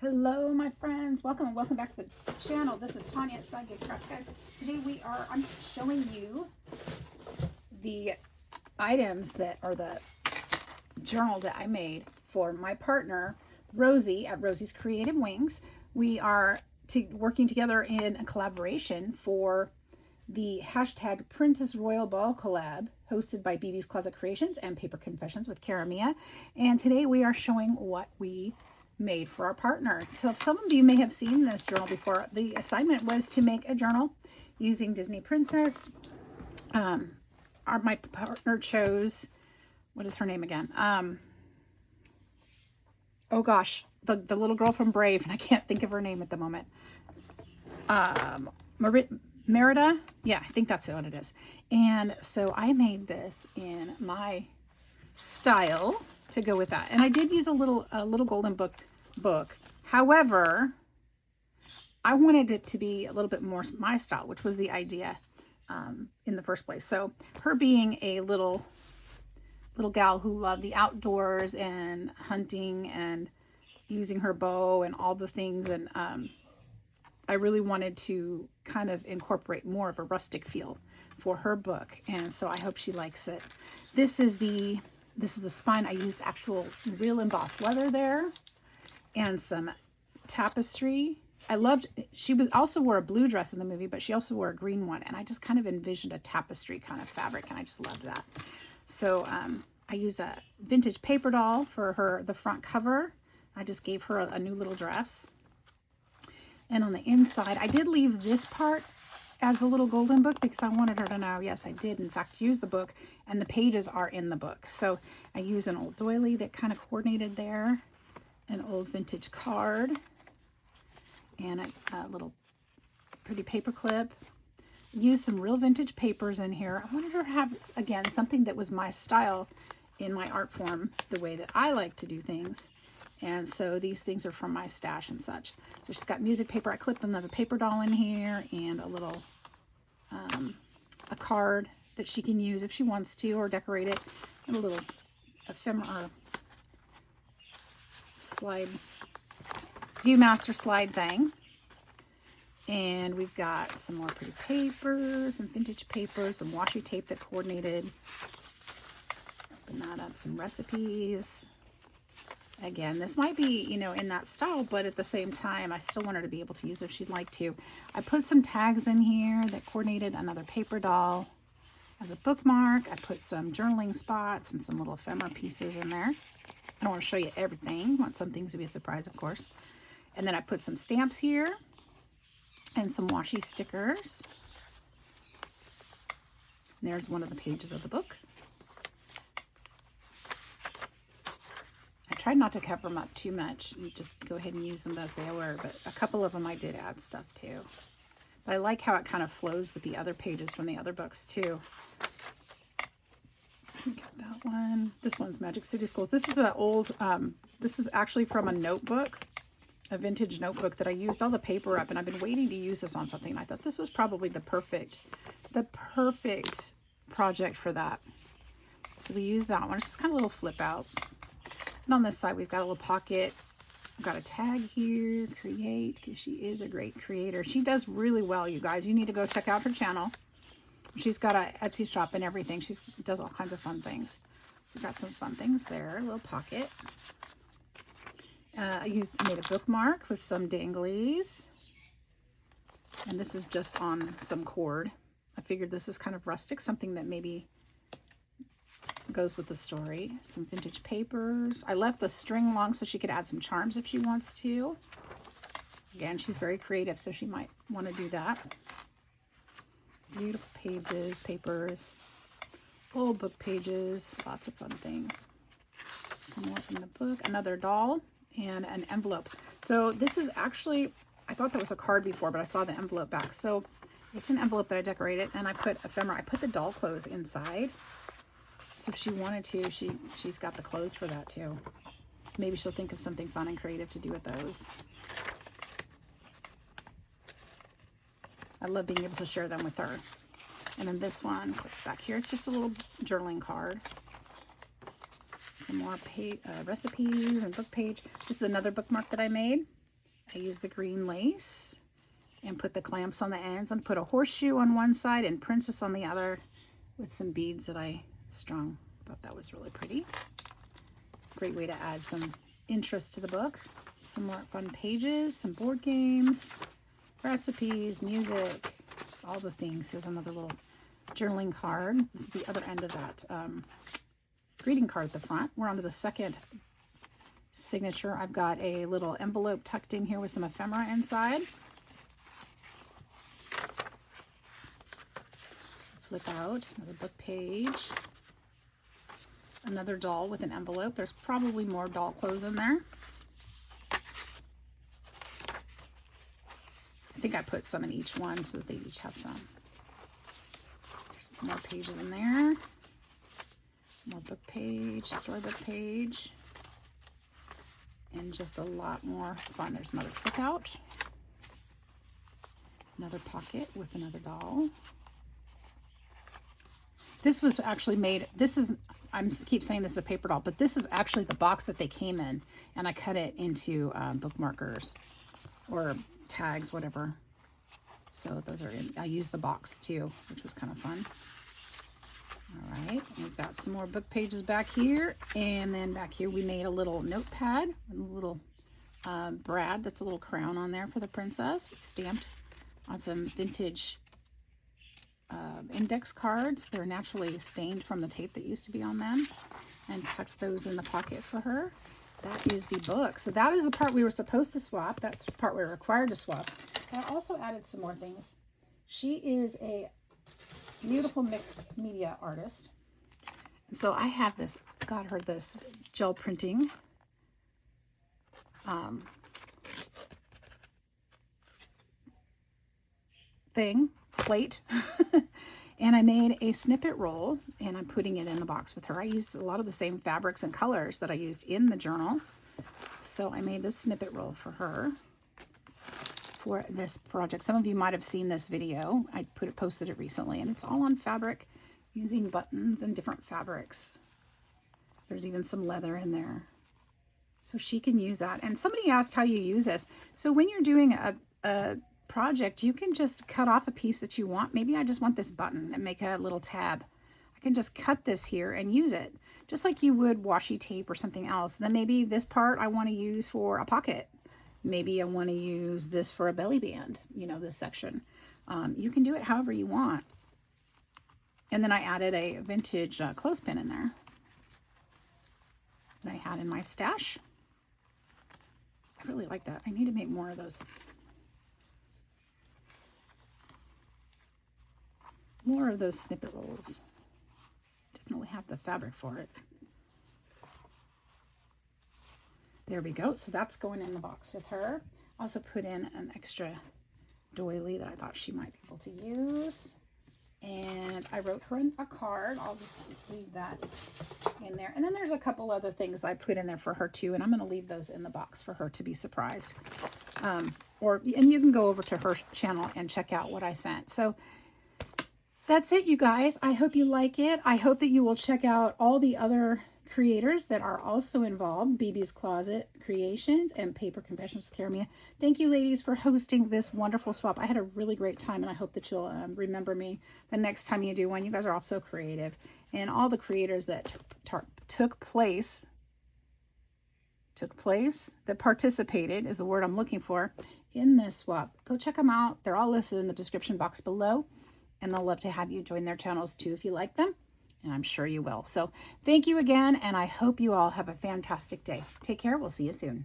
Hello, my friends. Welcome and welcome back to the channel. This is Tanya at Sidegigcrafts, guys. Today I'm showing you the items that are the journal that I made for my partner, Rosie, at Rosie's Creative Wings. We are working together in a collaboration for the hashtag Princess Royal Ball collab hosted by BB's Closet Creations and Paper Confessions with Cara Mia. And today we are showing what we made for our partner. So some of you may have seen this journal before. The assignment was to make a journal using Disney Princess. My partner chose, what is her name again? Oh gosh, the little girl from Brave, and I can't think of her name at the moment. Merida? Yeah, I think that's what it is. And so I made this in my style to go with that. And I did use a little golden book. However, I wanted it to be a little bit more my style, which was the idea in the first place. So her being a little gal who loved the outdoors and hunting and using her bow and all the things, and I really wanted to kind of incorporate more of a rustic feel for her book, and so I hope she likes it. This is the spine. I used actual real embossed leather there and some tapestry. I loved, she also wore a blue dress in the movie, but she also wore a green one, and I just kind of envisioned a tapestry kind of fabric, and I just loved that. So I used a vintage paper doll for the front cover. I just gave her a new little dress. And on the inside, I did leave this part as the little golden book because I wanted her to know, yes, I did in fact use the book, and the pages are in the book. So I used an old doily that kind of coordinated there, an old vintage card, and a little pretty paper clip. Used some real vintage papers in here. I wanted her to have, again, something that was my style in my art form, the way that I like to do things. And so these things are from my stash and such. So she's got music paper. I clipped another paper doll in here and a little, a card that she can use if she wants to, or decorate it, and a little ephemera slide, Viewmaster slide thing. And we've got some more pretty papers, some vintage papers, some washi tape that coordinated. Open that up, some recipes. Again, this might be, in that style, but at the same time, I still want her to be able to use it if she'd like to. I put some tags in here that coordinated another paper doll as a bookmark. I put some journaling spots and some little ephemera pieces in there. I don't want to show you everything. I want some things to be a surprise, of course. And then I put some stamps here and some washi stickers. And there's one of the pages of the book. I tried not to cover them up too much. You just go ahead and use them as they were, but a couple of them I did add stuff to. But I like how it kind of flows with the other pages from the other books too. Got that one. This one's Magic City Schools. This is an old, this is actually from a notebook, a vintage notebook that I used all the paper up, and I've been waiting to use this on something. I thought this was probably the perfect project for that. So we use that one. It's just kind of a little flip out. And on this side, we've got a little pocket. I've got a tag here, create, because she is a great creator. She does really well, you guys. You need to go check out her channel. She's got an Etsy shop and everything. She does all kinds of fun things. So we've got some fun things there, a little pocket. I made a bookmark with some danglies. And this is just on some cord. I figured this is kind of rustic, something that maybe goes with the story. Some vintage papers. I left the string long so she could add some charms if she wants to. Again, she's very creative, so she might want to do that. Beautiful pages, papers, old book pages, lots of fun things. Some more from the book, another doll, and an envelope. So this is actually, I thought that was a card before, but I saw the envelope back. So it's an envelope that I decorated, and I put ephemera. I put the doll clothes inside. So if she wanted to, she's got the clothes for that too. Maybe she'll think of something fun and creative to do with those. I love being able to share them with her. And then this one clicks back here. It's just a little journaling card. Some more recipes and book page. This is another bookmark that I made. I used the green lace and put the clamps on the ends and put a horseshoe on one side and princess on the other with some beads that I strung. Thought that was really pretty. Great way to add some interest to the book. Some more fun pages, some board games, recipes, music, all the things. Here's another little journaling card. This is the other end of that greeting card at the front. We're on to the second signature. I've got a little envelope tucked in here with some ephemera inside. Flip out another book page. Another doll with an envelope. There's probably more doll clothes in there. I think I put some in each one so that they each have some. There's more pages in there. Some more book page, storybook page. And just a lot more fun. There's another flip out. Another pocket with another doll. This was actually made, this is, I keep saying this is a paper doll, but this is actually the box that they came in, and I cut it into bookmarkers or tags, whatever. So those are in, I used the box too, which was kind of fun. All right, we've got some more book pages back here, and then back here we made a little notepad, a little brad that's a little crown on there for the princess, stamped on some vintage index cards. They're naturally stained from the tape that used to be on them, and tucked those in the pocket for her. That is the book. So that is the part we were supposed to swap. That's the part we were required to swap. I also added some more things. She is a beautiful mixed media artist. And so I have this, got her this gel printing plate. And I made a snippet roll, and I'm putting it in the box with her. I used a lot of the same fabrics and colors that I used in the journal. So I made this snippet roll for her for this project. Some of you might have seen this video. I posted it recently, and it's all on fabric using buttons and different fabrics. There's even some leather in there. So she can use that. And somebody asked how you use this. So when you're doing a project, you can just cut off a piece that you want. Maybe I just want this button and make a little tab. I can just cut this here and use it just like you would washi tape or something else. Then maybe this part I want to use for a pocket. Maybe I want to use this for a belly band, you know, this section. You can do it however you want. And then I added a vintage clothespin in there that I had in my stash. I really like that. I need to make more of those. More of those snippet rolls. Definitely have the fabric for it. There we go. So that's going in the box with her. Also put in an extra doily that I thought she might be able to use. And I wrote her a card. I'll just leave that in there. And then there's a couple other things I put in there for her too. And I'm going to leave those in the box for her to be surprised. And you can go over to her channel and check out what I sent. So that's it, you guys. I hope you like it. I hope that you will check out all the other creators that are also involved, BB's Closet Creations and Paper Confessions with Karamia. Thank you, ladies, for hosting this wonderful swap. I had a really great time, and I hope that you'll remember me the next time you do one. You guys are all so creative. And all the creators that took place, that participated is the word I'm looking for, in this swap. Go check them out. They're all listed in the description box below. And they'll love to have you join their channels too if you like them. And I'm sure you will. So thank you again, and I hope you all have a fantastic day. Take care. We'll see you soon.